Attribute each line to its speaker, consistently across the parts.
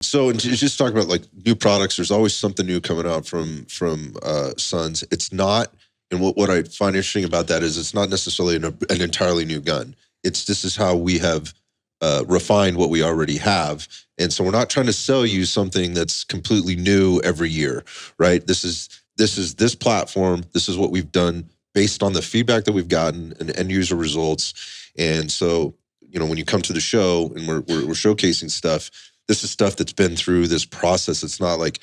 Speaker 1: So just talk about like new products. There's always something new coming out from Sons. It's not, and what I find interesting about that is it's not necessarily an entirely new gun. This is how we have refined what we already have, and so we're not trying to sell you something that's completely new every year, right? This is this platform. This is what we've done based on the feedback that we've gotten and end user results. And so, when you come to the show and we're showcasing stuff, this is stuff that's been through this process. It's not like,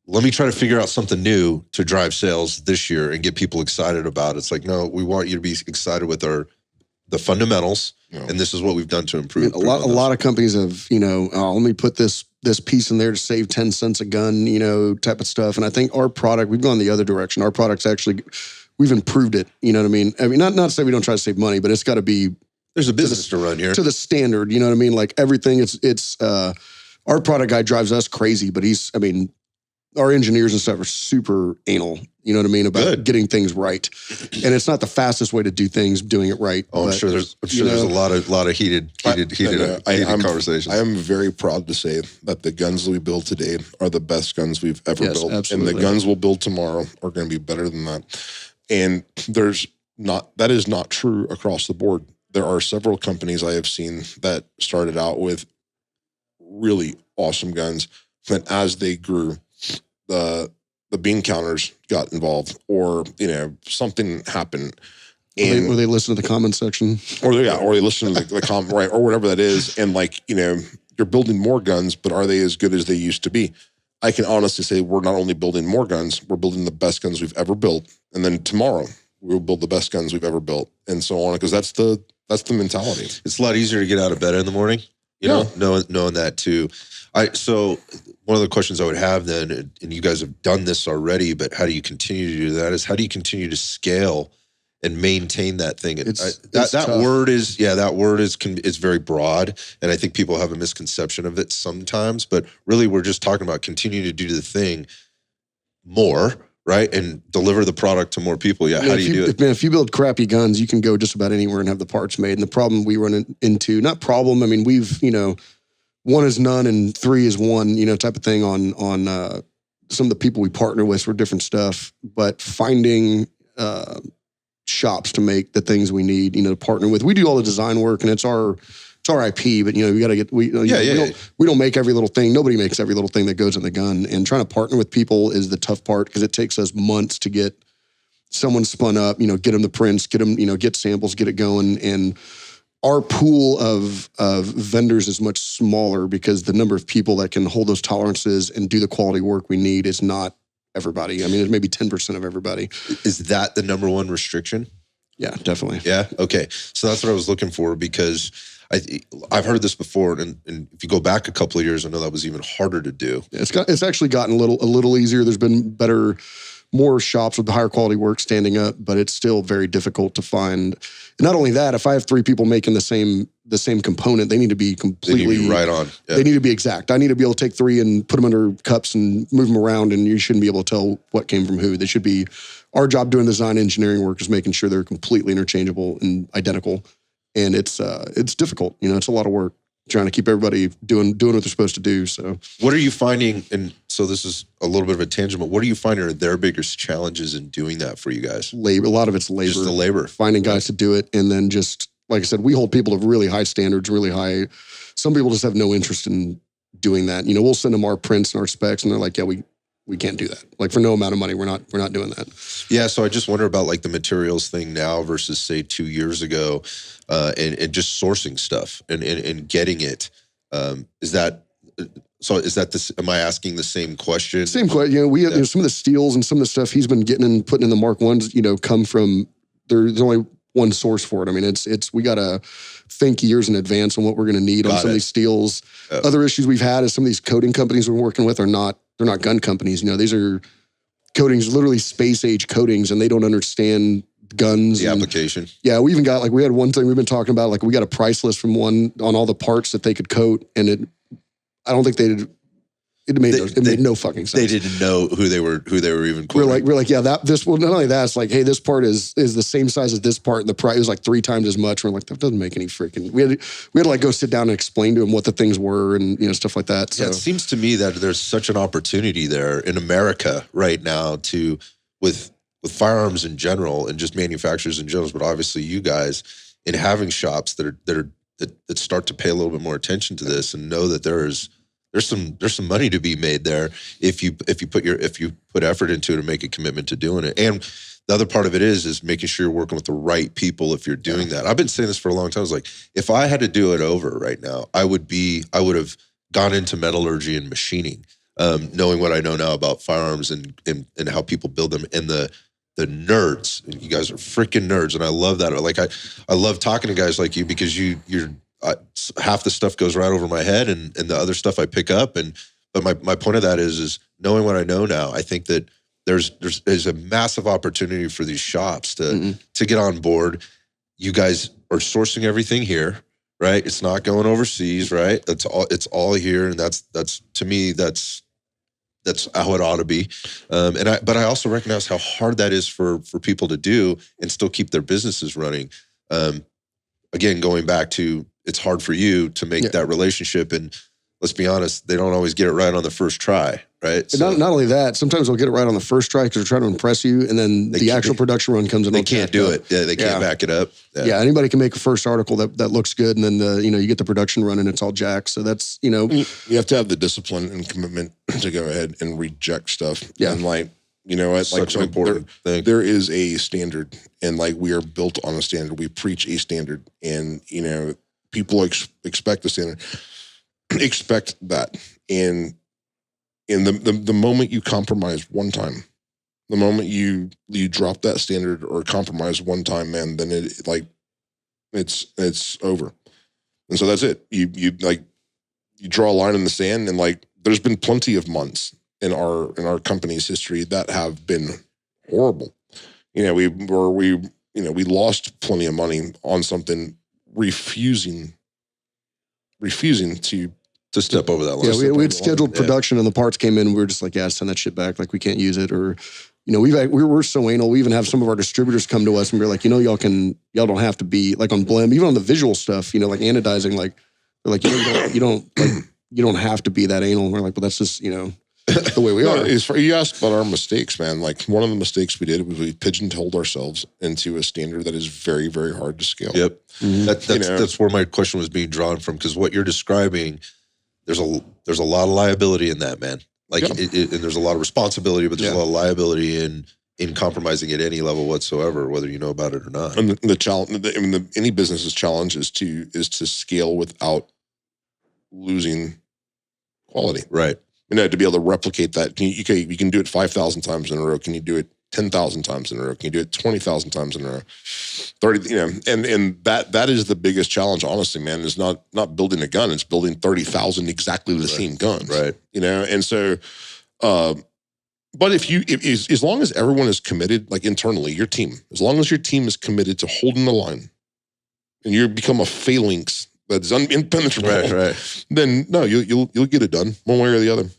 Speaker 1: let me try to figure out something new to drive sales this year and get people excited about it. It's like, no, we want you to be excited with the fundamentals, and this is what we've done to improve.
Speaker 2: A lot of companies have, let me put this piece in there to save 10 cents a gun, type of stuff. And I think our product, we've gone the other direction. Our product's actually, we've improved it. You know what I mean? I mean, not to say we don't try to save money, but it's got to be,
Speaker 1: there's a business to run here.
Speaker 2: To the standard, you know what I mean? Like everything, it's our product guy drives us crazy, but our engineers and stuff are super anal, you know what I mean, about getting things right. And it's not the fastest way to do things, doing it right.
Speaker 1: Oh, I'm sure there's a lot of heated conversations.
Speaker 3: I am very proud to say that the guns that we build today are the best guns we've ever built. Absolutely. And the guns we'll build tomorrow are going to be better than that. And that is not true across the board. There are several companies I have seen that started out with really awesome guns, but as they grew, the bean counters got involved, or something happened.
Speaker 2: Or they listen to the comment section,
Speaker 3: or they listen to the comment, right, or whatever that is, and you're building more guns, but are they as good as they used to be? I can honestly say we're not only building more guns, we're building the best guns we've ever built, and then tomorrow we'll build the best guns we've ever built, and so on, because that's the mentality.
Speaker 1: It's a lot easier to get out of bed in the morning, knowing that too. So one of the questions I would have then, and you guys have done this already, but how do you continue to do that? Is how do you continue to scale and maintain that thing? That word is very broad, and I think people have a misconception of it sometimes. But really, we're just talking about continuing to do the thing more, right, and deliver the product to more people. Yeah, how do you do it?
Speaker 2: Man, if you build crappy guns, you can go just about anywhere and have the parts made. And the problem we run into, not problem, I mean, we've 1 is none and 3 is 1, type of thing on some of the people we partner with for different stuff. But finding shops to make the things we need, to partner with. We do all the design work, and it's our IP. But we got to get we don't make every little thing. Nobody makes every little thing that goes in the gun. And trying to partner with people is the tough part, because it takes us months to get someone spun up. Get them the prints, get them, get samples, get it going. And our pool of vendors is much smaller, because the number of people that can hold those tolerances and do the quality work we need is not everybody. I mean, it's maybe 10% of everybody.
Speaker 1: Is that the number one restriction?
Speaker 2: Yeah, definitely.
Speaker 1: Yeah. Okay. So that's what I was looking for, because I've heard this before, and if you go back a couple of years, I know that was even harder to do.
Speaker 2: It's actually gotten a little easier. There's been more shops with higher quality work standing up, but it's still very difficult to find. And not only that, if I have 3 people making the same component, they need to be completely
Speaker 1: they need to be right on.
Speaker 2: Yeah. They need to be exact. I need to be able to take 3 and put them under cups and move them around, and you shouldn't be able to tell what came from who. They should be. Our job doing design engineering work is making sure they're completely interchangeable and identical. And it's difficult. It's a lot of work trying to keep everybody doing what they're supposed to do. So
Speaker 1: what are you finding? And so this is a little bit of a tangent, but what are you finding are their biggest challenges in doing that for you guys?
Speaker 2: Labor. A lot of it's labor.
Speaker 1: Just the labor.
Speaker 2: Finding guys to do it. And then just, like I said, we hold people to really high standards, really high. Some people just have no interest in doing that. We'll send them our prints and our specs, and they're like, yeah, we can't do that. Like, for no amount of money, we're not doing that.
Speaker 1: Yeah, so I just wonder about like the materials thing now versus say 2 years ago, and just sourcing stuff and getting it. Is that this? Am I asking the same question?
Speaker 2: Same question. We have some of the steels and some of the stuff he's been getting and putting in the Mark Ones. Come from there's only one source for it. I mean, it's we got to think years in advance on what we're going to need on some of these steels. Other issues we've had is some of these coating companies we're working with they're not gun companies. These are coatings, literally space age coatings, and they don't understand guns.
Speaker 1: The application.
Speaker 2: Yeah, we even got we had one thing we've been talking about, we got a price list from one on all the parts that they could coat, and I don't think It made no fucking sense.
Speaker 1: They didn't know who they were even quoting.
Speaker 2: We're like, yeah, not only that, it's like, hey, this part is the same size as this part, and the price was like 3 times as much. We're like, that doesn't make any freaking. We had to like go sit down and explain to him what the things were and stuff like that. So
Speaker 1: yeah, it seems to me that there's such an opportunity there in America right now with firearms in general and just manufacturers in general, but obviously you guys in having shops that start to pay a little bit more attention to this and know that there's some money to be made there if you put effort into it and make a commitment to doing it. And the other part of it is making sure you're working with the right people if you're doing that. I've been saying this for a long time. I was like, if I had to do it over right now, I would have gone into metallurgy and machining, knowing what I know now about firearms and how people build them, and the nerds. You guys are freaking nerds, and I love that. Like I love talking to guys like you because you're half the stuff goes right over my head, and the other stuff I pick up. But my point of that is knowing what I know now. I think that there's a massive opportunity for these shops to get on board. You guys are sourcing everything here, right? It's not going overseas, right? It's all here, and that's to me that's how it ought to be. But I also recognize how hard that is for people to do and still keep their businesses running. Again, going back to, it's hard for you to make that relationship, and let's be honest, they don't always get it right on the first try, right?
Speaker 2: So, not only that, sometimes they'll get it right on the first try because they're trying to impress you, and then the actual production run comes in.
Speaker 1: They can't do it. Yeah, they can't back it up.
Speaker 2: Yeah, anybody can make a first article that looks good, and then you get the production run and it's all jacked. So that's you
Speaker 3: have to have the discipline and commitment to go ahead and reject stuff.
Speaker 2: Yeah,
Speaker 3: and like such an important thing. There is a standard, and like we are built on a standard. We preach a standard, and people expect the standard. Expect that, and the moment you compromise one time, the moment you drop that standard or compromise one time, man, then it's over. And so that's it. You draw a line in the sand, and like there's been plenty of months in our company's history that have been horrible. We lost plenty of money on something, refusing to
Speaker 1: step over that line.
Speaker 2: Yeah, we had scheduled production and the parts came in. We were just like, yeah, send that shit back. Like we can't use it. Or, we're so anal. We even have some of our distributors come to us and we're like, y'all don't have to be like on Blim, even on the visual stuff, like anodizing, like they're like, you don't have to be that anal. And we're like, well, that's just, the way we are.
Speaker 3: You asked about our mistakes, man. Like one of the mistakes we did was we pigeonholed ourselves into a standard that is very, very hard to scale.
Speaker 1: Yep. Mm-hmm. That's where my question was being drawn from, because what you're describing, there's a lot of liability in that, man. Like, and there's a lot of responsibility, but there's a lot of liability in compromising at any level whatsoever, whether you know about it or not.
Speaker 3: And the challenge, any business's challenge is to scale without losing quality,
Speaker 1: right?
Speaker 3: To be able to replicate that. You can do it 5,000 times in a row. Can you do it 10,000 times in a row? Can you do it 20,000 times in a row? 30, and that is the biggest challenge, honestly, man, is not building a gun. It's building 30,000 exactly the same guns.
Speaker 1: Right.
Speaker 3: And so, but if as long as everyone is committed, like internally, your team, as long as your team is committed to holding the line and you become a phalanx that's impenetrable,
Speaker 1: right.
Speaker 3: then no, you'll get it done one way or the other.